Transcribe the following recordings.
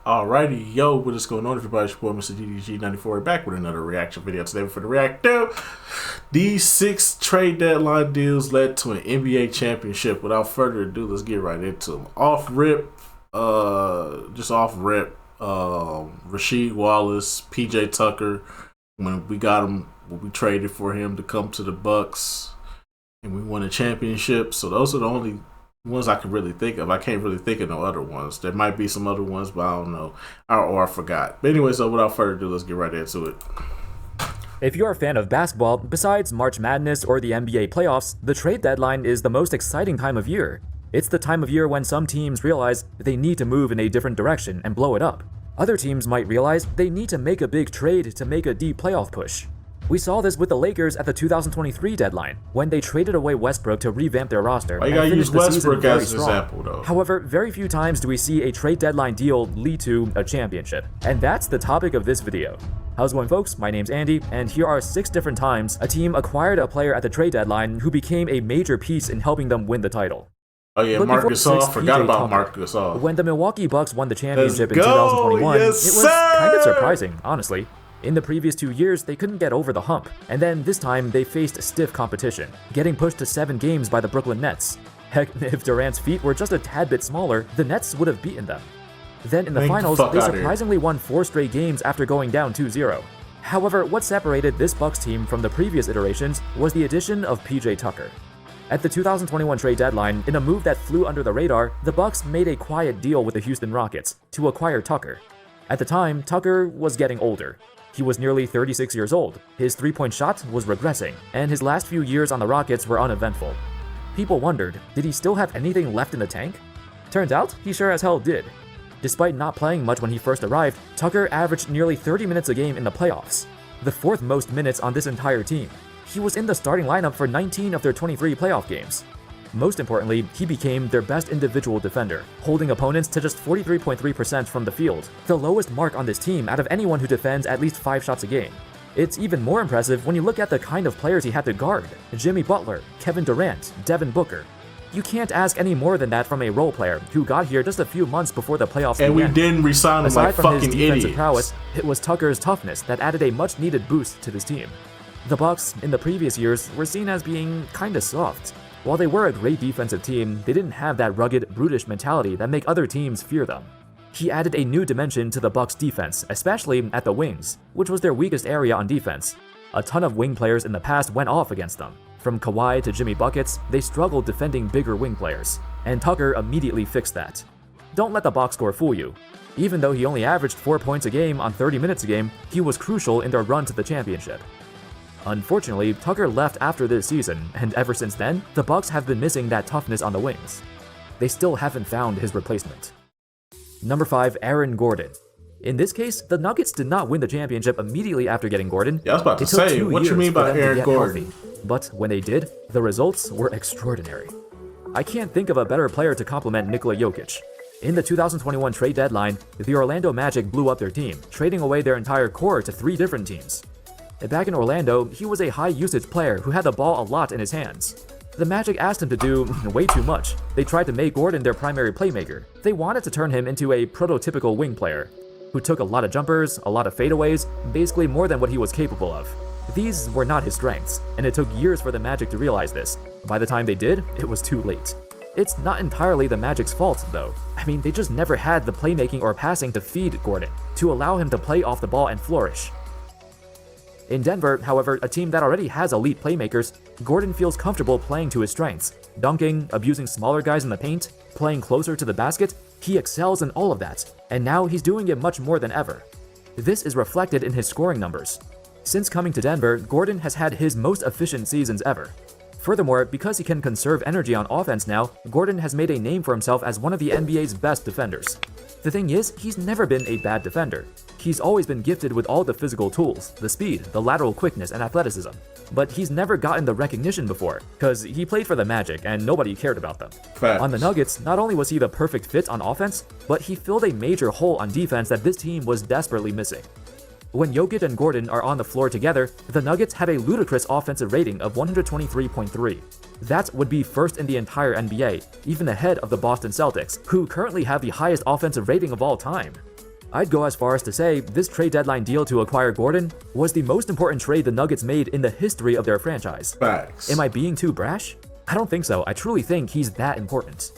Alrighty, yo, what is going on, everybody? It's your boy, Mr. DDG94, back with another reaction video today for the React to. These 6 trade deadline deals led to an NBA championship. Without further ado, let's get right into them. Rasheed Wallace, PJ Tucker, when we got him, when we traded for him to come to the Bucks, and we won a championship. So those are the only ones I can really think of. I can't really think of no other ones. There might be some other ones, but I don't know. Or I forgot. But anyway, so without further ado, let's get right into it. If you're a fan of basketball, besides March Madness or the NBA playoffs, the trade deadline is the most exciting time of year. It's the time of year when some teams realize they need to move in a different direction and blow it up. Other teams might realize they need to make a big trade to make a deep playoff push. We saw this with the Lakers at the 2023 deadline, when they traded away Westbrook to revamp their roster. You gotta use Westbrook as an example, though. However, very few times do we see a trade deadline deal lead to a championship. And that's the topic of this video. How's it going, folks? My name's Andy, and here are 6 different times a team acquired a player at the trade deadline who became a major piece in helping them win the title. Oh yeah, Marc Gasol. Forgot about Marc Gasol. When the Milwaukee Bucks won the championship in 2021, it was kind of surprising, honestly. In the previous 2 years, they couldn't get over the hump, and then this time they faced stiff competition, getting pushed to 7 games by the Brooklyn Nets. Heck, if Durant's feet were just a tad bit smaller, the Nets would have beaten them. Then in the finals, they surprisingly won 4 straight games after going down 2-0. However, what separated this Bucks team from the previous iterations was the addition of PJ Tucker. At the 2021 trade deadline, in a move that flew under the radar, the Bucks made a quiet deal with the Houston Rockets to acquire Tucker. At the time, Tucker was getting older. He was nearly 36 years old, his three-point shot was regressing, and his last few years on the Rockets were uneventful. People wondered, did he still have anything left in the tank? Turns out, he sure as hell did. Despite not playing much when he first arrived, Tucker averaged nearly 30 minutes a game in the playoffs, the 4th most minutes on this entire team. He was in the starting lineup for 19 of their 23 playoff games. Most importantly, he became their best individual defender, holding opponents to just 43.3% from the field, the lowest mark on this team out of anyone who defends at least 5 shots a game. It's even more impressive when you look at the kind of players he had to guard: Jimmy Butler, Kevin Durant, Devin Booker. You can't ask any more than that from a role player who got here just a few months before the playoffs began. And we didn't resign him like fucking idiots. Aside from his defensive prowess, it was Tucker's toughness that added a much-needed boost to this team. The Bucks, in the previous years, were seen as being kinda soft. While they were a great defensive team, they didn't have that rugged, brutish mentality that make other teams fear them. He added a new dimension to the Bucks' defense, especially at the wings, which was their weakest area on defense. A ton of wing players in the past went off against them. From Kawhi to Jimmy Buckets, they struggled defending bigger wing players, and Tucker immediately fixed that. Don't let the box score fool you. Even though he only averaged 4 points a game on 30 minutes a game, he was crucial in their run to the championship. Unfortunately, Tucker left after this season, and ever since then, the Bucks have been missing that toughness on the wings. They still haven't found his replacement. Number 5, Aaron Gordon. In this case, the Nuggets did not win the championship immediately after getting Gordon. Yeah, I was about to say, what you mean by Aaron Gordon? But when they did, the results were extraordinary. I can't think of a better player to complement Nikola Jokic. In the 2021 trade deadline, the Orlando Magic blew up their team, trading away their entire core to 3 different teams. Back in Orlando, he was a high-usage player who had the ball a lot in his hands. The Magic asked him to do way too much. They tried to make Gordon their primary playmaker. They wanted to turn him into a prototypical wing player, who took a lot of jumpers, a lot of fadeaways, basically more than what he was capable of. These were not his strengths, and it took years for the Magic to realize this. By the time they did, it was too late. It's not entirely the Magic's fault, though. I mean, they just never had the playmaking or passing to feed Gordon, to allow him to play off the ball and flourish. In Denver, however, a team that already has elite playmakers, Gordon feels comfortable playing to his strengths. Dunking, abusing smaller guys in the paint, playing closer to the basket, he excels in all of that, and now he's doing it much more than ever. This is reflected in his scoring numbers. Since coming to Denver, Gordon has had his most efficient seasons ever. Furthermore, because he can conserve energy on offense now, Gordon has made a name for himself as one of the NBA's best defenders. The thing is, he's never been a bad defender. He's always been gifted with all the physical tools, the speed, the lateral quickness, and athleticism. But he's never gotten the recognition before, because he played for the Magic and nobody cared about them. Facts. On the Nuggets, not only was he the perfect fit on offense, but he filled a major hole on defense that this team was desperately missing. When Jokic and Gordon are on the floor together, the Nuggets have a ludicrous offensive rating of 123.3. That would be first in the entire NBA, even ahead of the Boston Celtics, who currently have the highest offensive rating of all time. I'd go as far as to say this trade deadline deal to acquire Gordon was the most important trade the Nuggets made in the history of their franchise. Facts. Am I being too brash? I don't think so. I truly think he's that important.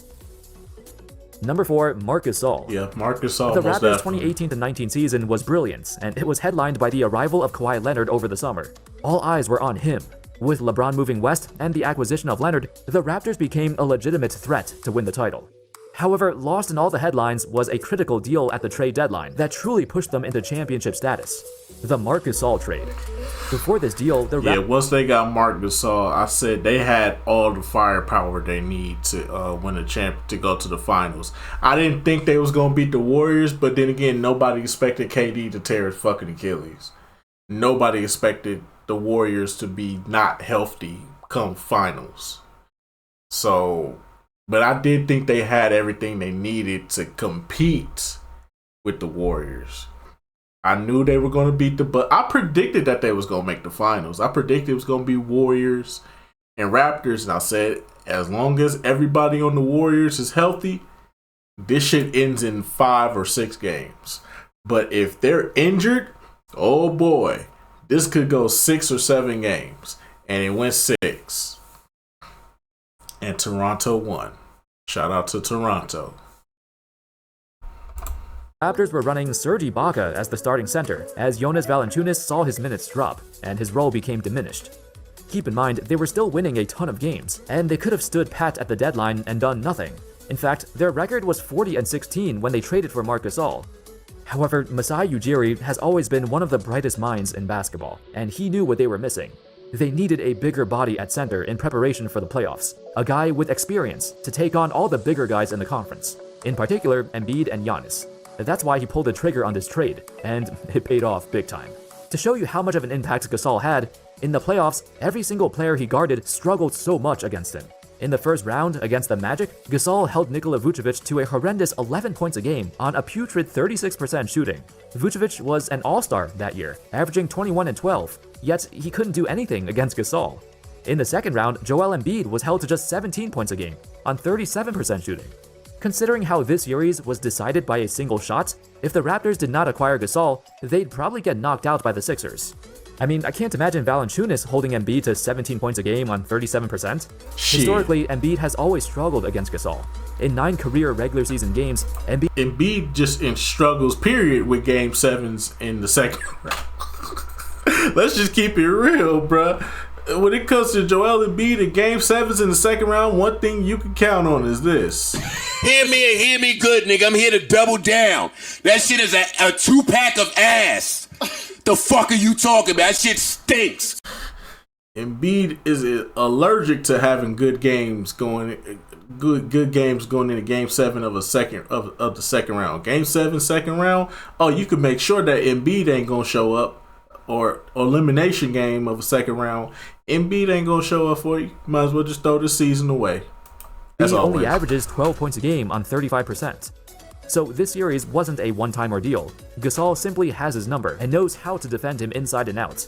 Number 4, Marc Gasol. Yeah, Marc Gasol. The Raptors' 2018-19 season was brilliant, and it was headlined by the arrival of Kawhi Leonard over the summer. All eyes were on him. With LeBron moving west and the acquisition of Leonard, the Raptors became a legitimate threat to win the title. However, lost in all the headlines was a critical deal at the trade deadline that truly pushed them into championship status: the Marc Gasol trade. Before this deal, once they got Marc Gasol, I said they had all the firepower they need to win a to go to the finals. I didn't think they was gonna beat the Warriors, but then again, nobody expected KD to tear his fucking Achilles. Nobody expected the Warriors to be not healthy come finals. So, but I did think they had everything they needed to compete with the Warriors. I knew they were going to beat I predicted that they was going to make the finals. I predicted it was going to be Warriors and Raptors, and I said, as long as everybody on the Warriors is healthy, this shit ends in 5 or 6 games. But if they're injured, oh boy, this could go 6 or 7 games. And it went 6. And Toronto won. Shout out to Toronto. Raptors were running Serge Ibaka as the starting center, as Jonas Valanciunas saw his minutes drop, and his role became diminished. Keep in mind, they were still winning a ton of games, and they could have stood pat at the deadline and done nothing. In fact, their record was 40-16 when they traded for Marc Gasol. However, Masai Ujiri has always been one of the brightest minds in basketball, and he knew what they were missing. They needed a bigger body at center in preparation for the playoffs, a guy with experience to take on all the bigger guys in the conference, in particular Embiid and Giannis. That's why he pulled the trigger on this trade, and it paid off big time. To show you how much of an impact Gasol had, in the playoffs, every single player he guarded struggled so much against him. In the first round against the Magic, Gasol held Nikola Vucevic to a horrendous 11 points a game on a putrid 36% shooting. Vucevic was an all-star that year, averaging 21 and 12, yet he couldn't do anything against Gasol. In the second round, Joel Embiid was held to just 17 points a game on 37% shooting. Considering how this series was decided by a single shot, if the Raptors did not acquire Gasol, they'd probably get knocked out by the Sixers. I mean, I can't imagine Valanciunas holding Embiid to 17 points a game on 37%. Historically, Embiid has always struggled against Gasol. In 9 career regular season games, Embiid just in struggles, period, with Game 7s in the second round. Let's just keep it real, bruh. When it comes to Joel Embiid in Game 7s in the second round, one thing you can count on is this. Hear me and hear me good, nigga. I'm here to double down. That shit is a 2-pack of ass. The fuck are you talking about? That shit stinks. Embiid is allergic to having good games going into Game 7 of the second round. Game 7 second round. Oh, you can make sure that Embiid ain't gonna show up. Or elimination game of a second round, Embiid ain't gonna show up for you. Might as well just throw the season away. He only averages 12 points a game on 35%. So this series wasn't a one-time ordeal. Gasol simply has his number and knows how to defend him inside and out.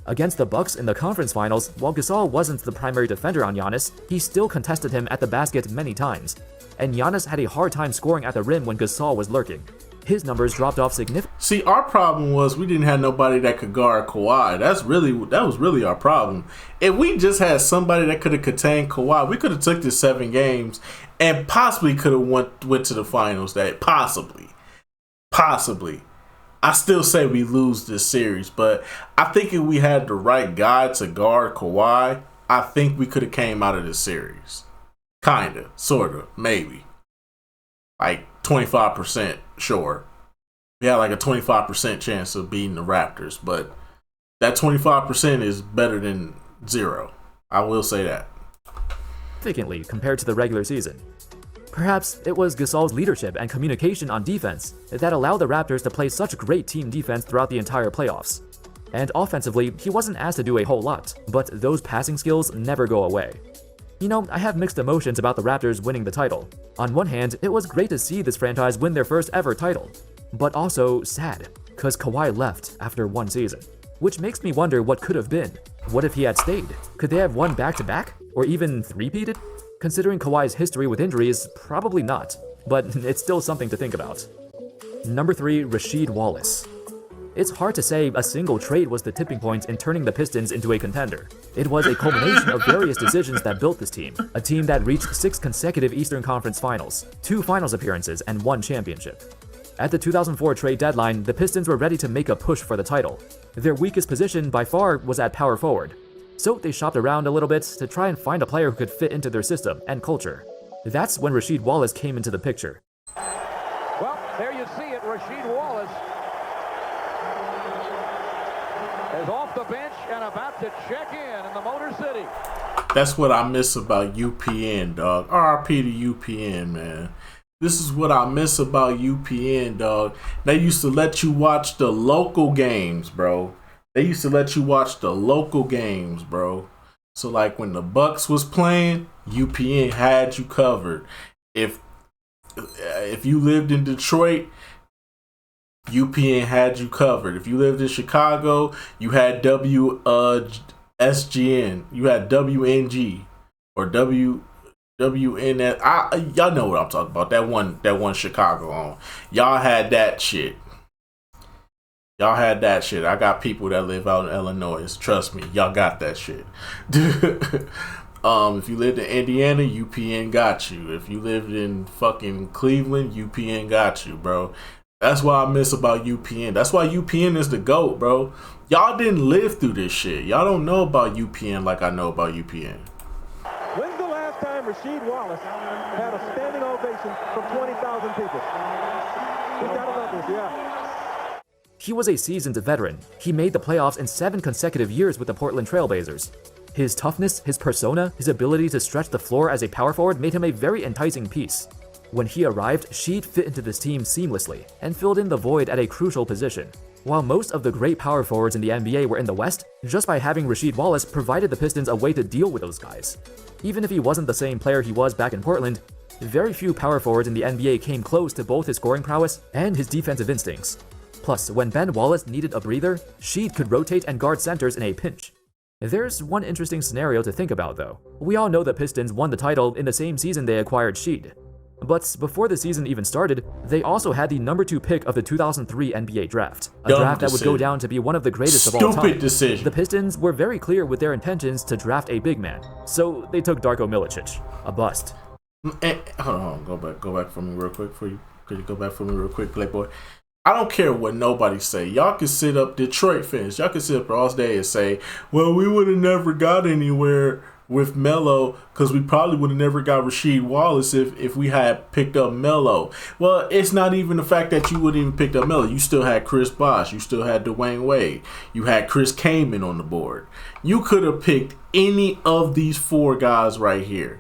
Against the Bucks in the conference finals, while Gasol wasn't the primary defender on Giannis, he still contested him at the basket many times. And Giannis had a hard time scoring at the rim when Gasol was lurking. His numbers dropped off significantly. See, our problem was we didn't have nobody that could guard Kawhi. That was really our problem. If we just had somebody that could have contained Kawhi, we could have took this 7 games and possibly could have went to the finals. That possibly. I still say we lose this series, but I think if we had the right guy to guard Kawhi, I think we could have came out of this series. Kinda, sorta, maybe. Like 25% sure. We had like a 25% chance of beating the Raptors, but that 25% is better than 0. I will say that. Significantly compared to the regular season. Perhaps it was Gasol's leadership and communication on defense that allowed the Raptors to play such great team defense throughout the entire playoffs. And offensively, he wasn't asked to do a whole lot, but those passing skills never go away. You know, I have mixed emotions about the Raptors winning the title. On one hand, it was great to see this franchise win their first ever title, but also sad, cause Kawhi left after 1 season. Which makes me wonder what could have been. What if he had stayed? Could they have won back-to-back? Or even three-peated? Considering Kawhi's history with injuries, probably not, but it's still something to think about. Number 3, Rasheed Wallace. It's hard to say a single trade was the tipping point in turning the Pistons into a contender. It was a culmination of various decisions that built this team, a team that reached 6 consecutive Eastern Conference Finals, 2 finals appearances, and 1 championship. At the 2004 trade deadline, the Pistons were ready to make a push for the title. Their weakest position by far was at power forward, so they shopped around a little bit to try and find a player who could fit into their system and culture. That's when Rasheed Wallace came into the picture. Well, there you see it, Rasheed Wallace is off the bench and about to check in the Motor City. That's what I miss about UPN, dog. RIP to UPN, man. This is what I miss about UPN, dog. They used to let you watch the local games, bro. So like when the Bucks was playing, UPN had you covered. If you lived in Detroit, UPN had you covered. If you lived in Chicago, you had SGN. You had WNG or WNS. Y'all know what I'm talking about. That one Chicago on. Y'all had that shit. I got people that live out in Illinois. Trust me, y'all got that shit. If you lived in Indiana, UPN got you. If you lived in fucking Cleveland, UPN got you, bro. That's what I miss about UPN. That's why UPN is the GOAT, bro. Y'all didn't live through this shit. Y'all don't know about UPN like I know about UPN. When's the last time Rasheed Wallace had a standing ovation from 20,000 people? We gotta love this, yeah. He was a seasoned veteran. He made the playoffs in 7 consecutive years with the Portland Trailblazers. His toughness, his persona, his ability to stretch the floor as a power forward made him a very enticing piece. When he arrived, Sheed fit into this team seamlessly and filled in the void at a crucial position. While most of the great power forwards in the NBA were in the West, just by having Rasheed Wallace provided the Pistons a way to deal with those guys. Even if he wasn't the same player he was back in Portland, very few power forwards in the NBA came close to both his scoring prowess and his defensive instincts. Plus, when Ben Wallace needed a breather, Sheed could rotate and guard centers in a pinch. There's one interesting scenario to think about though. We all know the Pistons won the title in the same season they acquired Sheed. But before the season even started, they also had the number 2 pick of the 2003 NBA draft. A draft that would go down to be one of the greatest of all time. Stupid decision. The Pistons were very clear with their intentions to draft a big man, so they took Darko Milicic, a bust. Hold on, go back for me real quick. Could you go back for me real quick, Playboy? I don't care what nobody say. Y'all can sit up, Detroit fans, y'all can sit up all day and say, well, we would have never got anywhere with Melo because we probably would have never got Rasheed Wallace if we had picked up Melo. Well, it's not even the fact that you wouldn't even picked up Melo. You still had Chris Bosh. You still had Dwayne Wade. You had Chris Kaman on the board. You could have picked any of these 4 guys right here,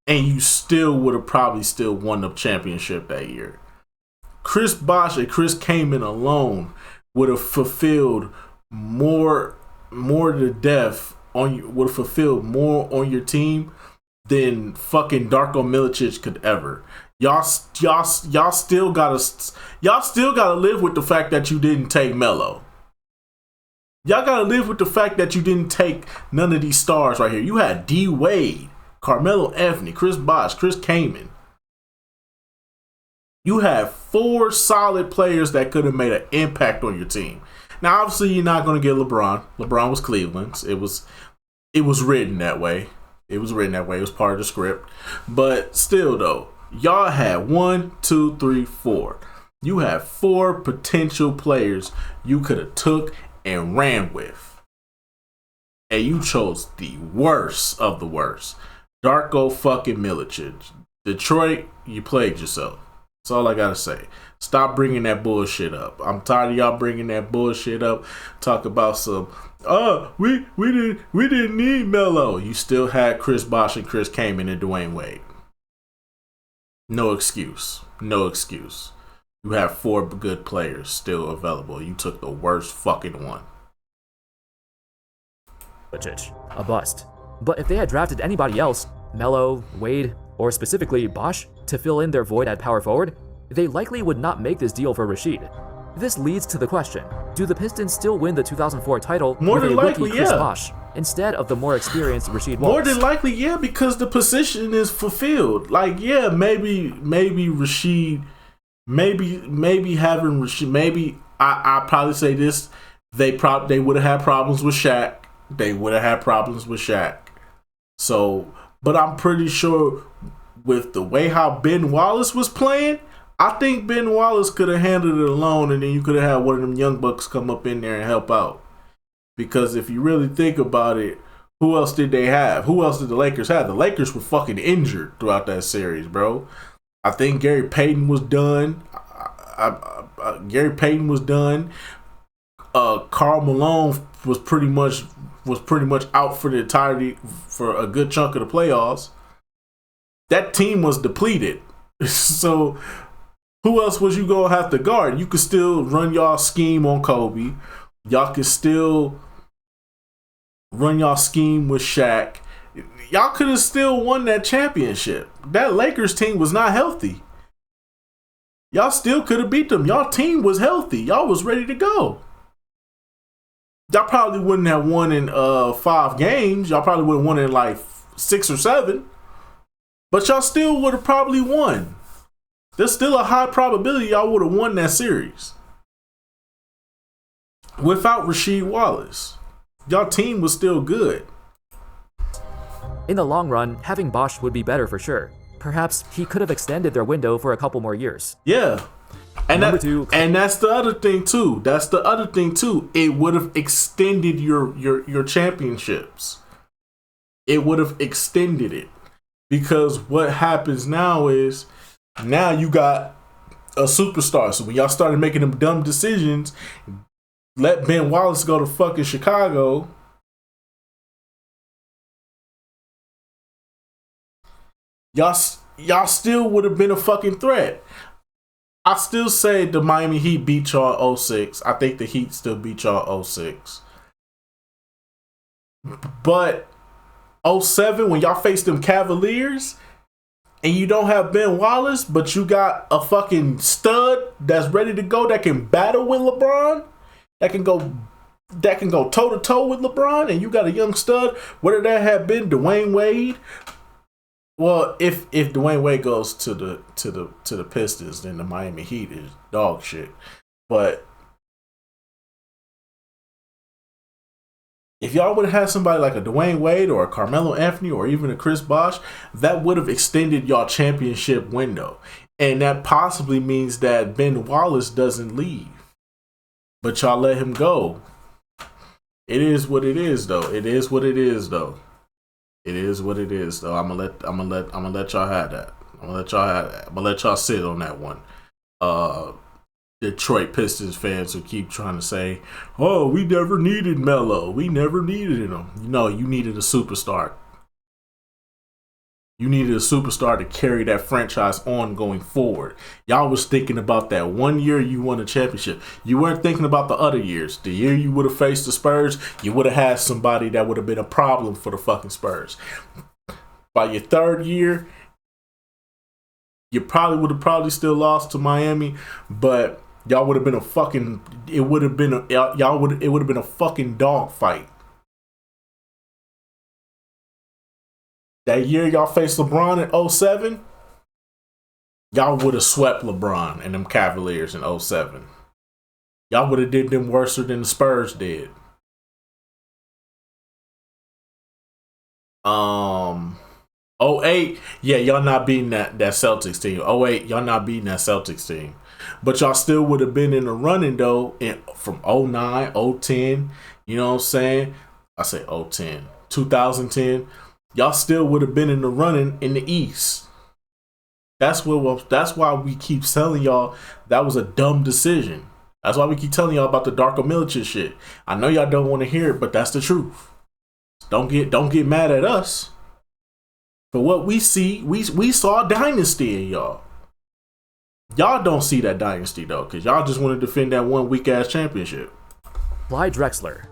and you still would have probably still won the championship that year. Chris Bosh and Chris Kaman alone would have fulfilled more to death would have fulfilled more on your team than fucking Darko Milicic could ever. Y'all still gotta live with the fact that you didn't take Melo. Y'all gotta live with the fact that you didn't take none of these stars right here. You had D Wade, Carmelo Anthony, Chris Bosh, Chris Kaman. You have 4 solid players that could have made an impact on your team. Now, obviously, you're not going to get LeBron. LeBron was Cleveland's. It was written that way. It was part of the script. But still, though, y'all had 1, 2, 3, 4. You have 4 potential players you could have took and ran with. And you chose the worst of the worst. Darko fucking Milicic. Detroit, you played yourself. That's all I gotta say. Stop bringing that bullshit up. I'm tired of y'all bringing that bullshit up. Talk about some, we didn't need Melo. You still had Chris Bosh and Chris Kaman and Dwayne Wade. No excuse. You have 4 good players still available. You took the worst fucking one. A bust. But if they had drafted anybody else, Melo, Wade, or specifically Bosh, to fill in their void at power forward, they likely would not make this deal for Rasheed. This leads to the question, do the Pistons still win the 2004 title More with than a likely, rookie Chris yeah. Bosh instead of the more experienced Rasheed Wallace? More than likely, yeah, because the position is fulfilled. Like, yeah, maybe Rasheed maybe having Rasheed, maybe I probably say this, they would have had problems with Shaq. They would have had problems with Shaq. So, but I'm pretty sure with the way how Ben Wallace was playing, I think Ben Wallace could have handled it alone, and then you could have had one of them young bucks come up in there and help out. Because if you really think about it, who else did they have? Who else did the Lakers have? The Lakers were fucking injured throughout that series, bro. I think Gary Payton was done. Gary Payton was done. Karl Malone was pretty much out for the entirety for a good chunk of the playoffs. That team was depleted. So who else was you gonna have to guard? You could still run y'all scheme on Kobe. Y'all could still run y'all scheme with Shaq. Y'all could have still won that championship. That Lakers team was not healthy. Y'all still could have beat them. Y'all team was healthy. Y'all was ready to go. Y'all probably wouldn't have won in 5 games. Y'all probably would have won in like 6 or 7. But y'all still would have probably won. There's still a high probability y'all would have won that series. Without Rasheed Wallace. Y'all team was still good. In the long run, having Bosh would be better for sure. Perhaps he could have extended their window for a couple more years. Yeah. And that's the other thing too. It would have extended your championships. It would have extended it. Because what happens now is now you got a superstar. So when y'all started making them dumb decisions, let Ben Wallace go to fucking Chicago. Y'all still would have been a fucking threat. I still say the Miami Heat beat y'all 06. I think the Heat still beat y'all 06. But 07, when y'all face them Cavaliers, and you don't have Ben Wallace, but you got a fucking stud that's ready to go, that can battle with LeBron, that can go toe to toe with LeBron, and you got a young stud, whether that had been Dwayne Wade. Well, if Dwayne Wade goes to the Pistons, then the Miami Heat is dog shit. But if y'all would have had somebody like a Dwayne Wade or a Carmelo Anthony or even a Chris Bosh, that would have extended y'all championship window. And that possibly means that Ben Wallace doesn't leave. But y'all let him go. It is what it is, though. It is what it is, though. I'm gonna let y'all have that. I'm gonna let y'all sit on that one. Detroit Pistons fans who keep trying to say, "Oh, we never needed Melo. We never needed him." No, you needed a superstar. You needed a superstar to carry that franchise on going forward. Y'all was thinking about that one year you won a championship. You weren't thinking about the other years. The year you would have faced the Spurs, you would have had somebody that would have been a problem for the fucking Spurs. By your third year, you probably would have still lost to Miami, but y'all would have been it would have been a fucking dogfight. That year y'all faced LeBron in 07, y'all would have swept LeBron and them Cavaliers in 07. Y'all would have did them worse than the Spurs did. 08, yeah, y'all not beating that Celtics team. 08, y'all not beating that Celtics team. But y'all still would have been in the running, though, from 09, 010, you know what I'm saying? I say 010. 2010, y'all still would have been in the running in the East. That's why we keep telling y'all that was a dumb decision. That's why we keep telling y'all about the Darko Milicic shit. I know y'all don't want to hear it, but that's the truth. Don't get mad at us. For what we see, we saw a dynasty in y'all. Y'all don't see that dynasty though, because y'all just want to defend that one weak ass championship. Clyde Drexler.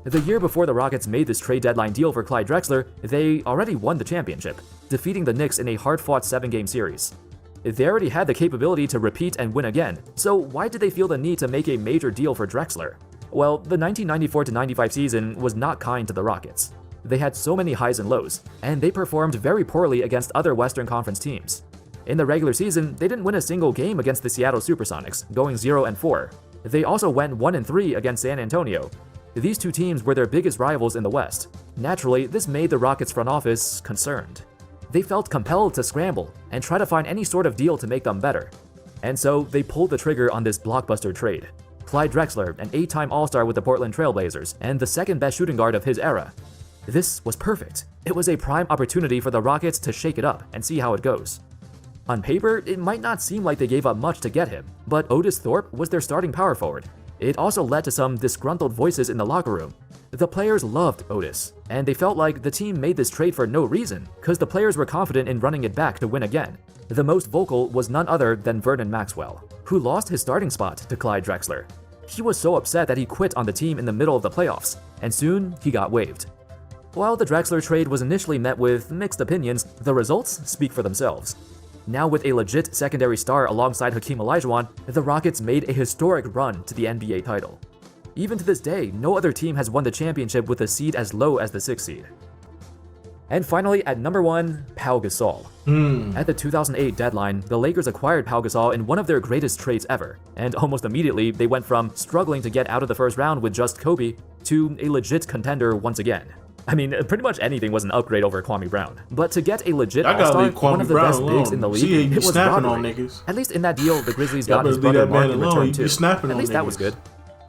The year before the Rockets made this trade deadline deal for Clyde Drexler, they already won the championship, defeating the Knicks in a hard-fought 7-game series. They already had the capability to repeat and win again, so why did they feel the need to make a major deal for Drexler? Well, the 1994-95 season was not kind to the Rockets. They had so many highs and lows, and they performed very poorly against other Western Conference teams. In the regular season, they didn't win a single game against the Seattle Supersonics, going 0-4. They also went 1-3 against San Antonio. These two teams were their biggest rivals in the West. Naturally, this made the Rockets front office concerned. They felt compelled to scramble and try to find any sort of deal to make them better. And so they pulled the trigger on this blockbuster trade. Clyde Drexler, an 8-time All-Star with the Portland Trail Blazers and the second best shooting guard of his era. This was perfect. It was a prime opportunity for the Rockets to shake it up and see how it goes. On paper, it might not seem like they gave up much to get him, but Otis Thorpe was their starting power forward. It also led to some disgruntled voices in the locker room. The players loved Otis, and they felt like the team made this trade for no reason, because the players were confident in running it back to win again. The most vocal was none other than Vernon Maxwell, who lost his starting spot to Clyde Drexler. He was so upset that he quit on the team in the middle of the playoffs, and soon he got waived. While the Drexler trade was initially met with mixed opinions, the results speak for themselves. Now with a legit secondary star alongside Hakeem Olajuwon, the Rockets made a historic run to the NBA title. Even to this day, no other team has won the championship with a seed as low as the 6th seed. And finally, at number 1, Pau Gasol. At the 2008 deadline, the Lakers acquired Pau Gasol in one of their greatest trades ever, and almost immediately they went from struggling to get out of the first round with just Kobe to a legit contender once again. I mean, pretty much anything was an upgrade over Kwame Brown. But to get a legit All-Star, one of the best bigs in the league, it was robbery. At least in that deal, the Grizzlies got his brother Mark in return too. At least that was good.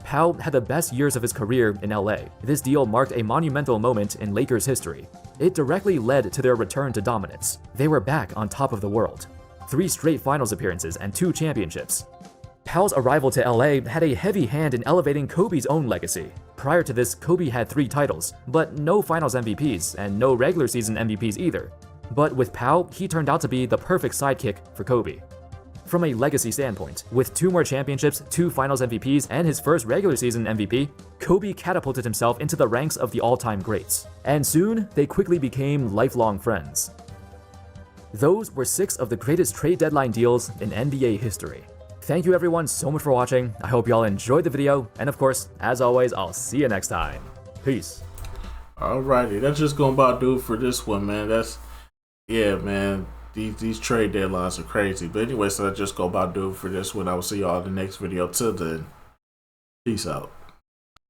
Pau had the best years of his career in LA. This deal marked a monumental moment in Lakers history. It directly led to their return to dominance. They were back on top of the world. 3 straight finals appearances and 2 championships. Pau's arrival to LA had a heavy hand in elevating Kobe's own legacy. Prior to this, Kobe had 3 titles, but no finals MVPs and no regular season MVPs either. But with Pau, he turned out to be the perfect sidekick for Kobe. From a legacy standpoint, with 2 more championships, 2 finals MVPs, and his first regular season MVP, Kobe catapulted himself into the ranks of the all-time greats. And soon, they quickly became lifelong friends. Those were 6 of the greatest trade deadline deals in NBA history. Thank you everyone so much for watching. I hope y'all enjoyed the video, and of course, as always, I'll see you next time. Peace. Alrighty, that's just gonna about do it for this one, man. Yeah, man. These trade deadlines are crazy. But anyway, so that's just gonna about do it for this one. I will see y'all in the next video. Till then, peace out.